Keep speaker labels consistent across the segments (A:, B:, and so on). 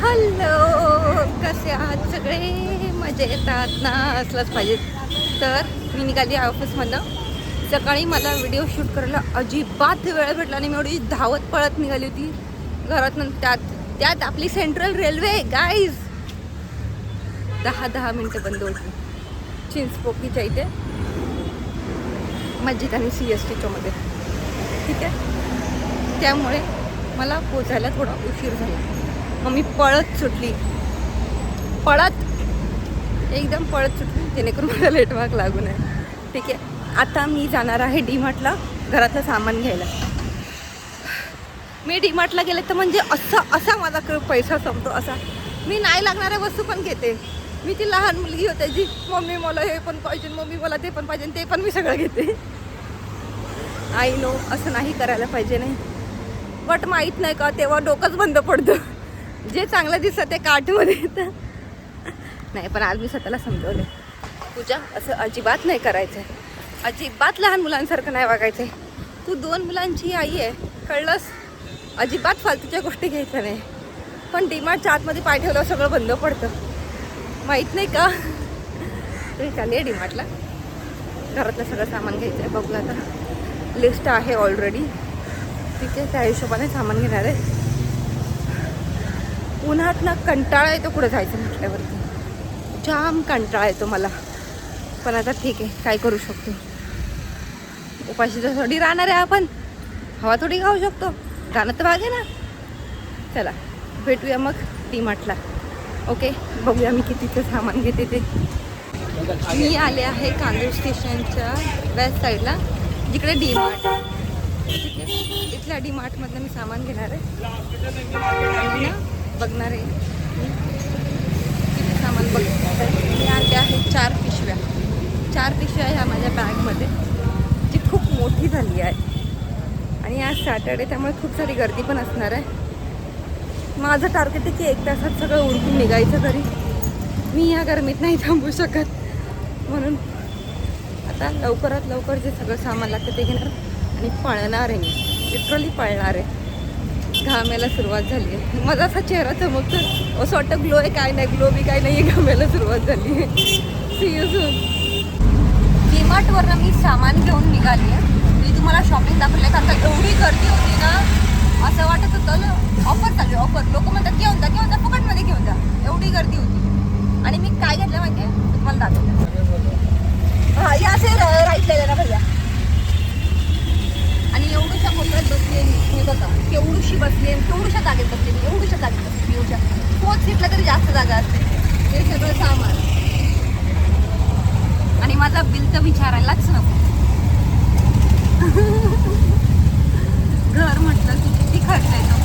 A: Hello, कसे आहात सगळे? मजा येतात ना? असलंच पाहिजे. तर मी निघाली ऑफिसमधनं. सकाळी मला व्हिडिओ शूट करायला अजिबात वेळ भेटला नाही. मी एवढी धावत पळत निघाली होती घरातून. त्यात आपली सेंट्रल रेल्वे गाईज 10 मिनटं बंद होती चिंचपोकीच्या इथे, मस्जिद आणि CSTच्या मध्ये. ठीक आहे, त्यामुळे मला पोचायला थोडा उशीर झाला. मग मी पळत सुटली, एकदम पळत सुटली, जेणेकरून मला लेटमार्क लागू नये. ठीक आहे, आता मी जाणार आहे DMartला घरातलं सामान घ्यायला. मी DMartला गेले तर म्हणजे असा माझा पैसा संपतो. असा मी नाही लागणाऱ्या वस्तू पण घेते. मी ती लहान मुलगी होते जी मम्मी मला हे पण पाहिजे, मम्मी मला ते पण पाहिजे, ते पण मी सगळं घेते. आय नो असं नाही करायला पाहिजे, नाही, बट माहीत नाही का तेव्हा डोकंच बंद पडतं. जे चांगलं दिसतं ते कार्टमध्ये येतं. नाही, पण आज मी स्वतःला समजवले, पूजा असं अजिबात नाही करायचं आहे. अजिबात लहान मुलांसारखं नाही वागायचं आहे. तू 2 मुलांची आई आहे, कळलंस? अजिबात फालतूच्या गोष्टी घ्यायच्या नाही. पण DMartच्या आतमध्ये पाय ठेवल्यावर सगळं बंद पडतं, माहीत नाही का? तरी चालली आहे DMartला, घरातलं सगळं सामान घ्यायचं आहे. बघूया आता, लिस्ट आहे ऑलरेडी. ठीक आहे, त्या हिशोबाने सामान घेणार आहे. उन्हात ना कंटाळा येतो कुठं जायचं म्हटल्यावरती, जाम कंटाळा येतो मला. पण आता ठीक आहे, काय करू शकतो. उपाशी तर थोडी राहणार आहे आपण, हवा थोडी खाऊ शकतो, गाणं तर भाग आहे ना. चला भेटूया मग DMartला. ओके, बघूया मी कितीचं सामान घेते ते. मी आले आहे कांदूर स्टेशनच्या वेस्ट साईडला, जिकडे DMart. ठीक आहे, इथल्या DMartमधलं मी सामान घेणार आहे आणि ना बघणार आहे किती सामान बघणार आहे. मी आणले आहे 4 पिशव्या. 4 पिशव्या ह्या माझ्या बॅगमध्ये, जी खूप मोठी झाली आहे. आणि आज सॅटर्डे, त्यामुळे खूप सारी गर्दी पण असणार आहे. माझं टार्गेट आहे की 1 तासात सगळं उरकून निघायचं घरी. मी या गरमीत नाही थांबू शकत, म्हणून आता लवकरात लवकर जे सगळं सामान लागतं ते घेणार आणि पळणार आहे. मी लिटरली पळणार आहे. घामायला सुरुवात झाली आहे. माझा असा चेहरा चमकतो, असं वाटतं ग्लो आहे, काय नाही ग्लो बी काय नाही आहे. घामायला सुरुवात झाली आहे. C you soon. DMartवरनं मी सामान घेऊन निघाली आहे. मी तुम्हाला शॉपिंग दाखवलं का? आता एवढी गर्दी होती ना, असं वाटत होतं ना ऑफर चालू आहे, ऑफर. लोक म्हणतात घेऊन जा फुकटमध्ये घेऊन जा. एवढी गर्दी होती. आणि मी काय घेतलं माहिती आहे तुम्हाला दाखवते. हां, या असे राईटला ना भैया. आणि एवढूशा कोपऱ्यात बसले मी, बघा केवढूशी बसले, केवढूशा जागेत बसले मी, एवढूशा जागेत बसले. एवढ्या 4 सीटला तरी जास्त जागा असते. हे सगळं सामान आणि माझा बिल तर विचारायलाच नको. घर म्हटलं की किती खर्च येतो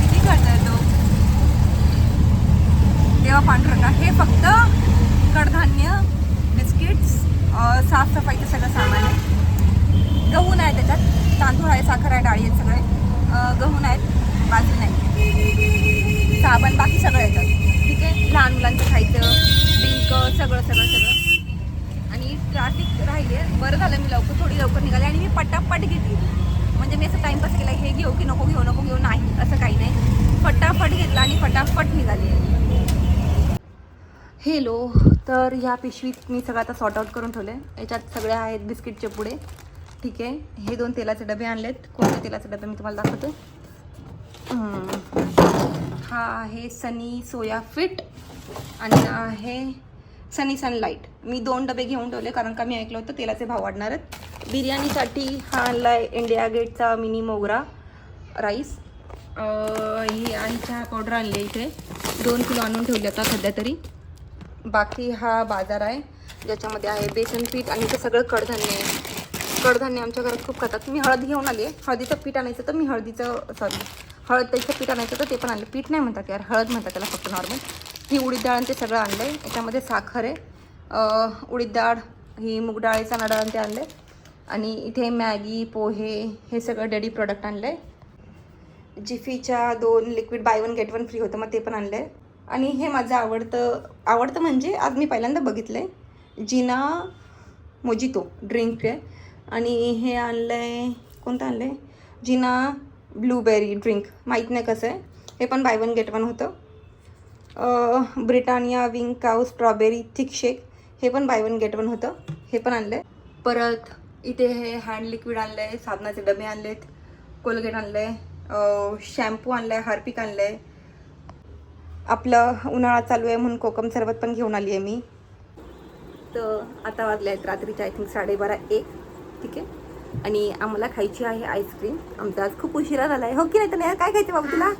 A: तेव्हा पांढरंगा. हे फक्त कडधान्य, बिस्किट्स, साफसफाईचं सगळं सामान आहे. गहू नाही त्याच्यात, तांदूळ आहे, साखर आहे, डाळी आहेत सगळे. गहू नाहीत, बाजरी नाही, साबण, बाकी सगळं येतात. ठीक आहे, लहान मुलांचं खायचं, पिंक, सगळं. आणि ट्रॅफिक राहिली आहे. बरं झालं मी थोडी लवकर निघाले आणि मी पटापट घेतली. म्हणजे मी असं टाईमपास केला, हे घेऊ की नको घेऊ, नाही असं काही नाही. फटाफट घेतला आणि फटाफट निघाली आहे. हेलो, तर ह्या पिशवीत मी सगळं आता सॉर्ट आउट करून ठेवले. याच्यात सगळे आहेत बिस्किटचे पुडे. ठीक आहे, हे 2 तेलाचे डबे आणलेत. कोणते तेलाचे डबे मी तुम्हाला दाखवते. हा आहे सनी सोया फिट आणि आहे सनी सनलाईट. मी 2 डबे घेऊन ठेवले कारण का मी ऐकलं होतं तेलाचे भाव वाढणार आहेत. बिर्याणीसाठी हा आणला आहे इंडिया गेटचा मिनी मोगरा राईस. ही आणि चहा पावडर आणली आहे इथे, 2 किलो आणून ठेवली आता सध्या तरी. बाकी हा बाजार आहे ज्याच्यामध्ये आहे बेसन पीठ आणि ते सगळं कडधान्य आहे. कडधान्य आमच्या घरात खूप खातात. मी हळद घेऊन आली आहे. हळदीचं पीठ आणायचं तर मी हळद त्याचं पीठ आणायचं तर ते पण आणलं. पीठ नाही म्हणतात यार, हळद म्हणतात त्याला फक्त नॉर्मल. ही उडीद डाळ आणि ते सगळं आणलं आहे. याच्यामध्ये साखर आहे, उडीद डाळ, ही मूग डाळीचा नाडा आणि ते आणलं आहे. आणि इथे मॅगी, पोहे, हे सगळं डेली प्रोडक्ट आणलं आहे. जिफीच्या 2 लिक्विड बाय 1 गेट 1 फ्री होतं, मग ते पण आणलं आहे. आणि हे माझं आवडतं म्हणजे आज मी पहिल्यांदा बघितलं आहे, जिना मोजितो ड्रिंक आहे. आणि हे आणलं आहे, कोणतं आणलं आहे, जिना ब्लूबेरी ड्रिंक. माहीत नाही कसं आहे, हे पण बाय 1 गेट 1 होतं. ब्रिटानिया विंग काऊ स्ट्रॉबेरी थिक शेक, हे पण बाय वन गेट वन होतं, हे पण आणलं आहे. परत इथे हे हँड लिक्विड आणलं आहे, साबणाचे डबे आणलेत, कोलगेट आणलं आहे, शॅम्पू आणलं आहे, हार्पिक आणलं आहे. आपलं उन्हाळा चालू आहे म्हणून कोकम सरबत पण घेऊन आली आहे मी. तर आता वाजले आहेत रात्रीचे आय थिंक 12:30-1, ठीक आहे. आणि आम्हाला खायची आहे आईस्क्रीम. आमचा आज खूप उशिरा झाला आहे, हो की नाही? तर काय खायचं बाबू तुला?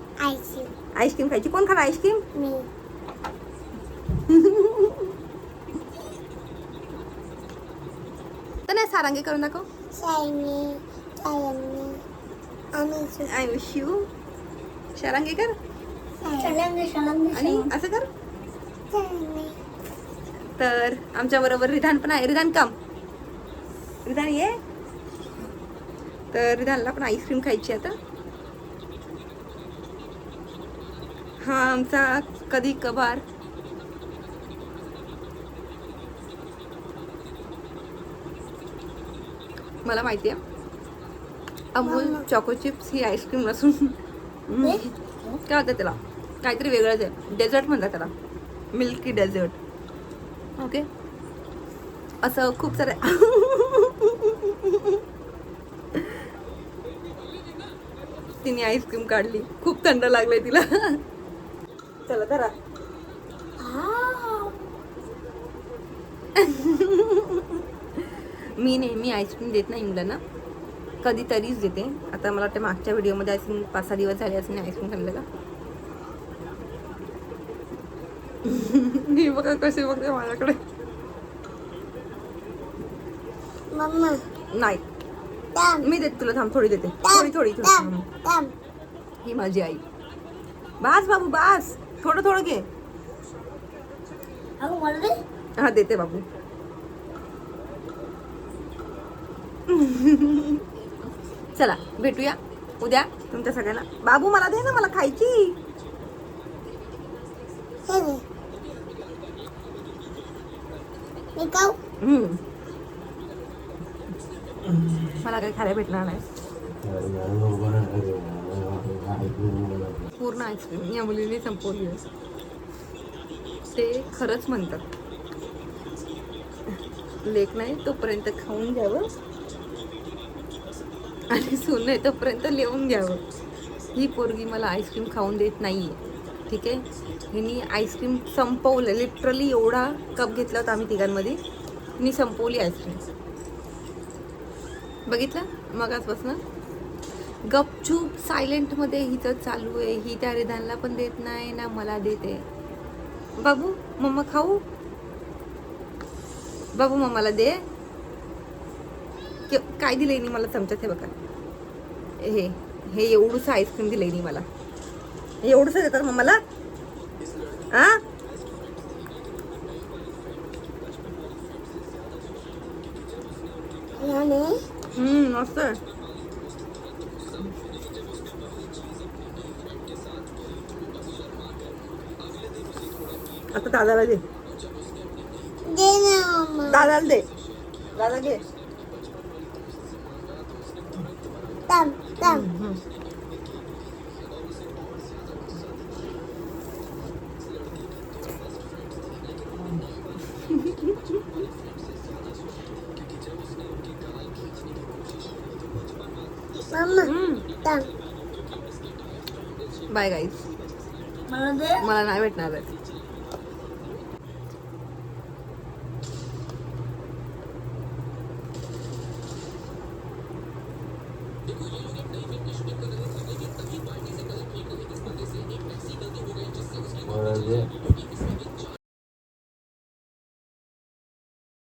A: आईस्क्रीम खायची. कोण खाणार आईस्क्रीम?
B: मी.
A: तर नाही, सारंगी करून दाखव. I wish you. सारंगी कर आणि असं कर. तर आमच्या बरोबर रिधान पण आहे. रिधान कम. रिधान ये. तर रिधानला पण आईस्क्रीम खायची आता. हा आमचा कधी कभार मला माहिती आहे अमूल चॉको चिप्स ही आईस्क्रीम नसून काय होतं त्याला, काहीतरी वेगळंच आहे. डेझर्ट म्हणतात त्याला, मिल्की डेझर्ट. ओके, असं खूप सारे तिने आईस्क्रीम काढली, खूप थंड लागलंय तिला. चला धरा. मी नेहमी आईस्क्रीम देत नाही मुलांना, कधीतरीच देते. आता मला वाटतं मागच्या व्हिडिओमध्ये आईस्क्रीम 5-6 दिवस झाले असं नाही आईस्क्रीम खाल्लेला. मी बघा कसे बघते माझ्याकडे. नाही मी देते तुला, थांब थोडी देते, थोडी. ही माझी आई. बास बाबू बास, थोडं घे. हा देते बाबू. चला भेटूया उद्या तुमच्या सगळ्यांना. बाबू मला दे ना, मला खायची. मला काही खायला भेटणार नाही. पूर्ण आईस्क्रीम या मुलीने संपवली. ते खरंच म्हणतात, लेक नाही तोपर्यंत खाऊन घ्यावं आणि सून नाही तोपर्यंत लिहून घ्यावं. ही पोरगी मला आईस्क्रीम खाऊन देत नाही आहे, ठीक आहे. हिनी आईस्क्रीम संपवलं, लिटरली एवढा कप घेतला होता आम्ही तिघांमध्ये, हिनी संपवली आईस्क्रीम. बघितलं मगाचपासून गपचूप सायलेंटमध्ये हिचं चालू आहे. ही त्या रिधानला पण देत नाही ना मला देते. बाबू मम्मा खाऊ, बाबू मम्माला दे. काय दिलंय नी मला चमच्यात, हे बघा, हे एवढंसं आईस्क्रीम दिलंय नी मला. एवढंसं देतात मम्माला. हा मस्त. आता दादाला दे. दादाला दे. दादा घे. बाय गाईज, मला नाही भेटणार आहे.